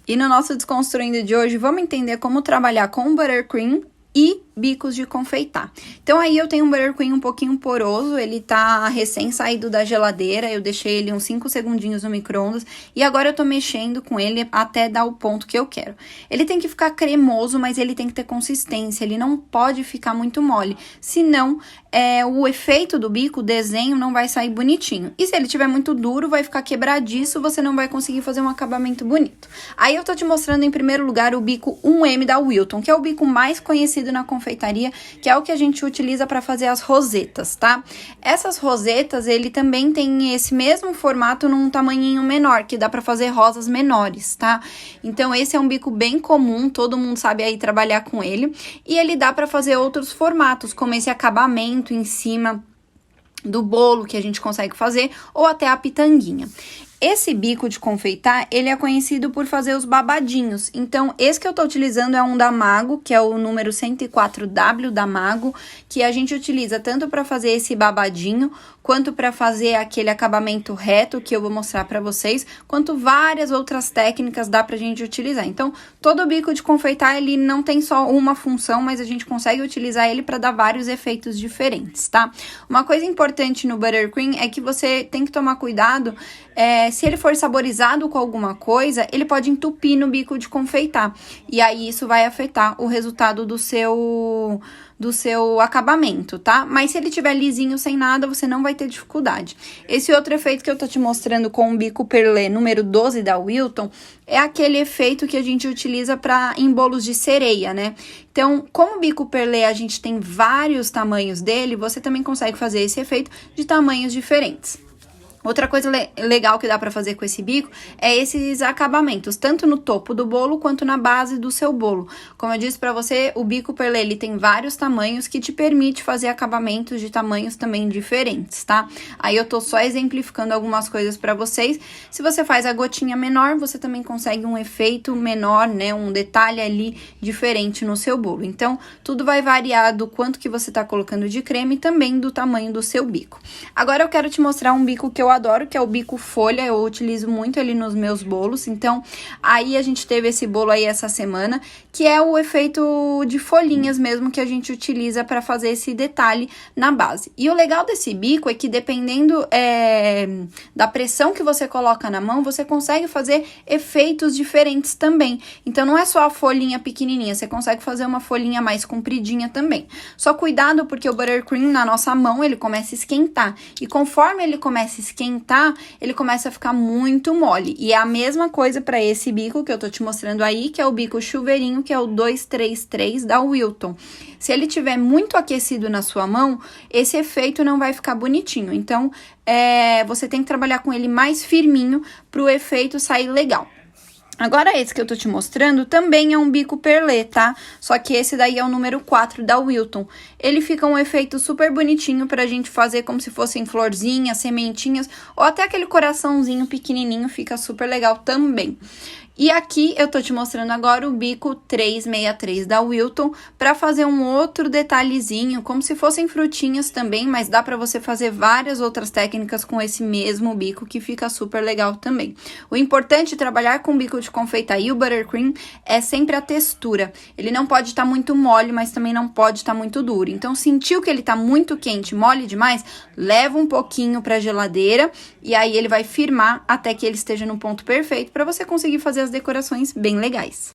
E no nosso Desconstruindo de hoje, vamos entender como trabalhar com buttercream e bicos de confeitar. Então, aí eu tenho um buttercream um pouquinho poroso, ele tá recém saído da geladeira, eu deixei ele uns 5 segundinhos no micro-ondas, e agora eu tô mexendo com ele até dar o ponto que eu quero. Ele tem que ficar cremoso, mas ele tem que ter consistência, ele não pode ficar muito mole, senão o efeito do bico, o desenho, não vai sair bonitinho. E se ele tiver muito duro, vai ficar quebradiço, você não vai conseguir fazer um acabamento bonito. Aí eu tô te mostrando em primeiro lugar o bico 1M da Wilton, que é o bico mais conhecido na confeitaria, que é o que a gente utiliza para fazer as rosetas, tá? Essas rosetas, ele também tem esse mesmo formato num tamanhinho menor, que dá para fazer rosas menores, tá? Então, esse é um bico bem comum, todo mundo sabe aí trabalhar com ele, e ele dá para fazer outros formatos, como esse acabamento em cima do bolo que a gente consegue fazer, ou até a pitanguinha. Esse bico de confeitar, ele é conhecido por fazer os babadinhos. Então, esse que eu tô utilizando é um da Mago, que é o número 104W da Mago, que a gente utiliza tanto para fazer esse babadinho, quanto para fazer aquele acabamento reto, que eu vou mostrar para vocês, quanto várias outras técnicas dá pra gente utilizar. Então, todo bico de confeitar, ele não tem só uma função, mas a gente consegue utilizar ele para dar vários efeitos diferentes, tá? Uma coisa importante no buttercream é que você tem que tomar cuidado, se ele for saborizado com alguma coisa, ele pode entupir no bico de confeitar. E aí, isso vai afetar o resultado do seu acabamento, tá? Mas se ele tiver lisinho, sem nada, você não vai ter dificuldade. Esse outro efeito que eu tô te mostrando com o bico perlé número 12 da Wilton, é aquele efeito que a gente utiliza em bolos de sereia, né? Então, como o bico perlé a gente tem vários tamanhos dele, você também consegue fazer esse efeito de tamanhos diferentes. Outra coisa legal que dá pra fazer com esse bico é esses acabamentos, tanto no topo do bolo quanto na base do seu bolo. Como eu disse pra você, o bico perlé, ele tem vários tamanhos que te permite fazer acabamentos de tamanhos também diferentes, tá? Aí eu tô só exemplificando algumas coisas pra vocês. Se você faz a gotinha menor, você também consegue um efeito menor, né? Um detalhe ali diferente no seu bolo. Então, tudo vai variar do quanto que você tá colocando de creme e também do tamanho do seu bico. Agora eu quero te mostrar um bico que eu adoro, que é o bico folha, eu utilizo muito ele nos meus bolos. Então, aí a gente teve esse bolo aí essa semana, que é o efeito de folhinhas mesmo que a gente utiliza para fazer esse detalhe na base. E o legal desse bico é que dependendo da pressão que você coloca na mão, você consegue fazer efeitos diferentes também. Então, não é só a folhinha pequenininha, você consegue fazer uma folhinha mais compridinha também. Só cuidado porque o buttercream na nossa mão, ele começa a esquentar. E conforme ele começa a esquentar, ele começa a ficar muito mole. E é a mesma coisa para esse bico que eu tô te mostrando aí, que é o bico chuveirinho, que é o 233 da Wilton. Se ele tiver muito aquecido na sua mão, esse efeito não vai ficar bonitinho. Então, você tem que trabalhar com ele mais firminho pro efeito sair legal. Agora, esse que eu tô te mostrando também é um bico perlé, tá? Só que esse daí é o número 4 da Wilton. Ele fica um efeito super bonitinho pra gente fazer como se fossem florzinhas, sementinhas, ou até aquele coraçãozinho pequenininho, fica super legal também. E aqui eu tô te mostrando agora o bico 363 da Wilton pra fazer um outro detalhezinho, como se fossem frutinhas também, mas dá pra você fazer várias outras técnicas com esse mesmo bico que fica super legal também. O importante trabalhar com o bico de confeitar e o buttercream é sempre a textura. Ele não pode estar muito mole, mas também não pode estar muito duro. Então, sentiu que ele tá muito quente, mole demais, leva um pouquinho pra geladeira e aí ele vai firmar até que ele esteja no ponto perfeito pra você conseguir fazer as decorações bem legais.